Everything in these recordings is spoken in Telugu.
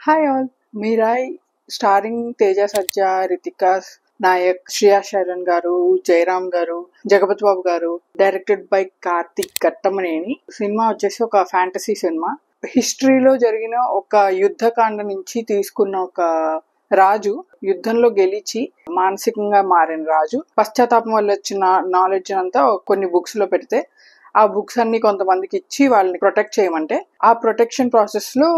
Hi all, Mirai starring Teja Sajja, Ritika Nayak, Shreya Sharan garu, Jairam garu, Jagapat Babu garu, directed by Karthik Kattamaneni. Cinema వచ్చేసి ఒక ఫ్యాంటసీ సినిమా. హిస్టరీలో జరిగిన ఒక యుద్ధకాండ నుంచి తీసుకున్న ఒక రాజు యుద్ధంలో గెలిచి మానసికంగా మారిన రాజు పశ్చాత్తాపం వల్ల వచ్చిన నాలెడ్జ్ అంతా కొన్ని బుక్స్ లో పెడితే ఆ బుక్స్ అన్ని కొంతమందికి ఇచ్చి వాళ్ళని ప్రొటెక్ట్ చేయమంటే ఆ ప్రొటెక్షన్ ప్రాసెస్ లో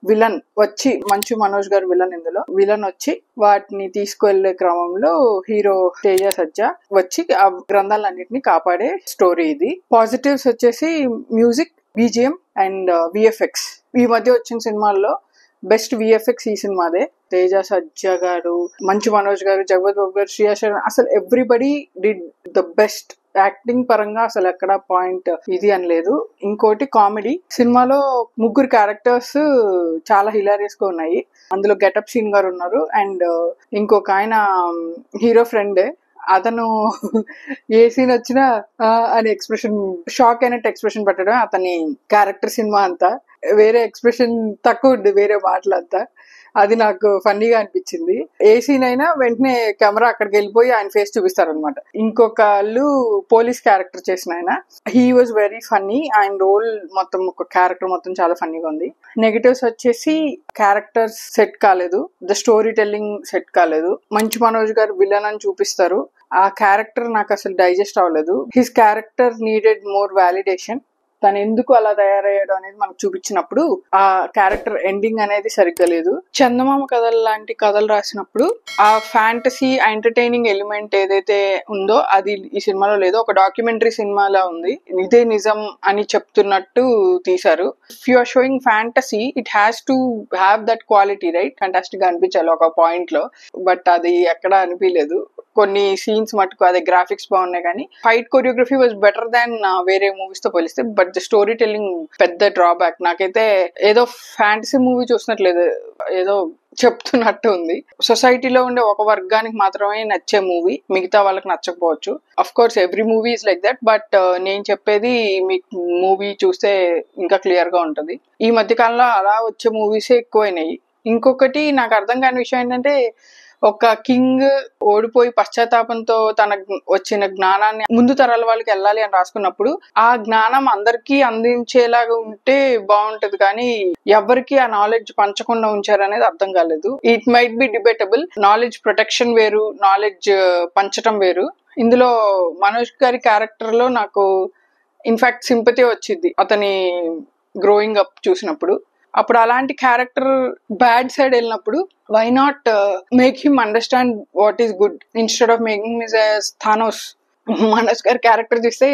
విలన్ వచ్చి మంచు మనోజ్ గారు విలన్ ఇందులో విలన్ వచ్చి వాటిని తీసుకువెళ్లే క్రమంలో హీరో తేజ సజ్జా వచ్చి ఆ గ్రంథాలన్నింటినీ కాపాడే స్టోరీ ఇది. పాజిటివ్స్ వచ్చేసి మ్యూజిక్, బీజిఎం అండ్ విఎఫ్ఎక్స్. ఈ మధ్య వచ్చిన సినిమాల్లో బెస్ట్ విఎఫ్ఎక్స్ ఈ సినిమాదే. తేజ సజ్జా గారు, మంచు మనోజ్ గారు, జగపతి బాబు గారు, శ్రేయా శరణ్, అసలు everybody did the best. Acting పరంగా అసలు ఎక్కడ పాయింట్ ఇది అని లేదు. ఇంకోటి కామెడీ. సినిమాలో ముగ్గురు క్యారెక్టర్స్ చాలా హిలారియస్ గా ఉన్నాయి. అందులో గెటప్ సీన్ గారు ఉన్నారు అండ్ ఇంకొక ఆయన హీరో ఫ్రెండ్. అతను ఏ సీన్ వచ్చినా అని ఎక్స్ప్రెషన్, షాక్ అయినట్టు ఎక్స్ప్రెషన్ పెట్టడం అతని క్యారెక్టర్. సినిమా అంతా వేరే ఎక్స్ప్రెషన్ తక్కువ ఉంది, వేరే మాటలంతా. అది నాకు ఫన్నీగా అనిపించింది. ఏ సీన్ అయినా వెంటనే కెమెరా అక్కడికి వెళ్ళిపోయి ఆయన ఫేస్ చూపిస్తారనమాట. ఇంకొకళ్ళు పోలీస్ క్యారెక్టర్ చేసిన ఆయన, హీ వాజ్ వెరీ ఫన్నీ. ఆయన రోల్ మొత్తం, ఒక క్యారెక్టర్ మొత్తం చాలా ఫన్నీగా ఉంది. నెగటివ్స్ వచ్చేసి క్యారెక్టర్స్ సెట్ కాలేదు, ద స్టోరీ టెల్లింగ్ సెట్ కాలేదు. మంచు మనోజ్ గారు విలన్ అని చూపిస్తారు, ఆ క్యారెక్టర్ నాకు అసలు డైజెస్ట్ అవ్వలేదు. His character needed more validation. తను ఎందుకు అలా తయారయ్యాడు అనేది మనకు చూపించినప్పుడు ఆ క్యారెక్టర్ ఎండింగ్ అనేది సరిగ్గా లేదు. చందమామ కథలు లాంటి కథలు రాసినప్పుడు ఆ ఫ్యాంటసీ ఎంటర్టైనింగ్ ఎలిమెంట్ ఏదైతే ఉందో అది ఈ సినిమాలో లేదు. ఒక డాక్యుమెంటరీ సినిమాలా ఉంది, ఇదే నిజం అని చెప్తున్నట్టు తీశారు. If you are showing fantasy, it has to have that quality, right? Fantastic గా అనిపించాలి ఒక పాయింట్ లో, బట్ అది ఎక్కడ అనిపించలేదు. కొన్ని సీన్స్ మటుకు అదే గ్రాఫిక్స్ బాగున్నాయి కానీ fight choreography was better than వేరే మూవీస్ తో పోలిస్తే. బట్ ద స్టోరీ టెల్లింగ్ పెద్ద డ్రాబ్యాక్. నాకైతే ఏదో ఫ్యాంటసీ మూవీ చూసినట్లేదు, ఏదో చెప్తున్నట్టు ఉంది. సొసైటీలో ఉండే ఒక వర్గానికి మాత్రమే నచ్చే మూవీ, మిగతా వాళ్ళకి నచ్చకపోవచ్చు. Of course every movie is like that, but నేను చెప్పేది మీకు మూవీ చూస్తే ఇంకా క్లియర్ గా ఉంటది. ఈ మధ్య కాలంలో అలా వచ్చే మూవీసే ఎక్కువైనాయి. ఇంకొకటి నాకు అర్థం కాని విషయం ఏంటంటే, ఒక కింగ్ ఓడిపోయి పశ్చాత్తాపంతో తన వచ్చిన జ్ఞానాన్ని ముందు తరాల వాళ్ళకి వెళ్ళాలి అని రాసుకున్నప్పుడు ఆ జ్ఞానం అందరికీ అందించేలాగా ఉంటే బాగుంటది, కానీ ఎవరికి ఆ నాలెడ్జ్ పంచకుండా ఉంచారనేది అర్థం కాలేదు. It might be debatable. Knowledge protection వేరు, నాలెడ్జ్ పంచటం వేరు. ఇందులో మనోజ్ గారి క్యారెక్టర్ లో నాకు ఇన్ఫాక్ట్ సింపతి వచ్చింది అతని గ్రోయింగ్ అప్ చూసినప్పుడు. అప్పుడు అలాంటి క్యారెక్టర్ బ్యాడ్ సైడ్ వెళ్ళినప్పుడు why not make him understand what is good instead of making him as Thanos. Manoj గారి క్యారెక్టర్ చూస్తే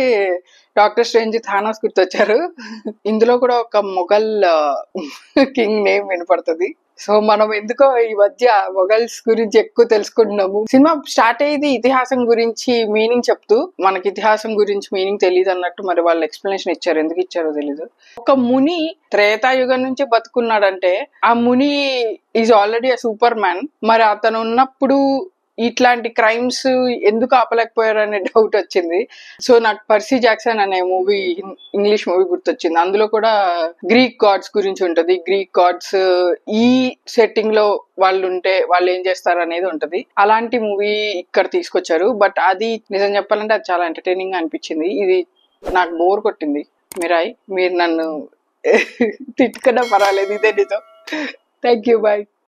డాక్టర్ స్ట్రేంజ్ థానోస్ గుర్తొచ్చారు. ఇందులో కూడా ఒక మొఘల్ కింగ్ నేమ్ వినపడుతుంది. సో మనం ఎందుకో ఈ మధ్య మొఘల్స్ గురించి ఎక్కువ తెలుసుకుంటున్నాము. సినిమా స్టార్ట్ అయ్యేది ఇతిహాసం గురించి మీనింగ్ చెప్తూ, మనకి ఇతిహాసం గురించి మీనింగ్ తెలియదు అన్నట్టు మరి వాళ్ళు ఎక్స్ప్లెనేషన్ ఇచ్చారు, ఎందుకు ఇచ్చారో తెలీదు. ఒక ముని త్రేతాయుగం నుంచి బతుకున్నాడంటే ఆ ముని is already a super man. మరి అతను ఉన్నప్పుడు ఇట్లాంటి క్రైమ్స్ ఎందుకు ఆపలేకపోయారు అనే డౌట్ వచ్చింది. సో నాకు పర్సీ జాక్సన్ అనే మూవీ, ఇంగ్లీష్ మూవీ గుర్తొచ్చింది. అందులో కూడా గ్రీక్ గాడ్స్ గురించి ఉంటది. గ్రీక్ గాడ్స్ ఈ సెట్టింగ్ లో వాళ్ళు ఉంటే వాళ్ళు ఏం చేస్తారు అనేది ఉంటది. అలాంటి మూవీ ఇక్కడ తీసుకొచ్చారు. బట్ అది నిజం చెప్పాలంటే అది చాలా ఎంటర్టైనింగ్ గా అనిపించింది. ఇది నాకు బోర్ కొట్టింది. మీరు నన్ను తిట్టుకున్నా పర్వాలేదు, ఇదే నిజం. Thank you, bye.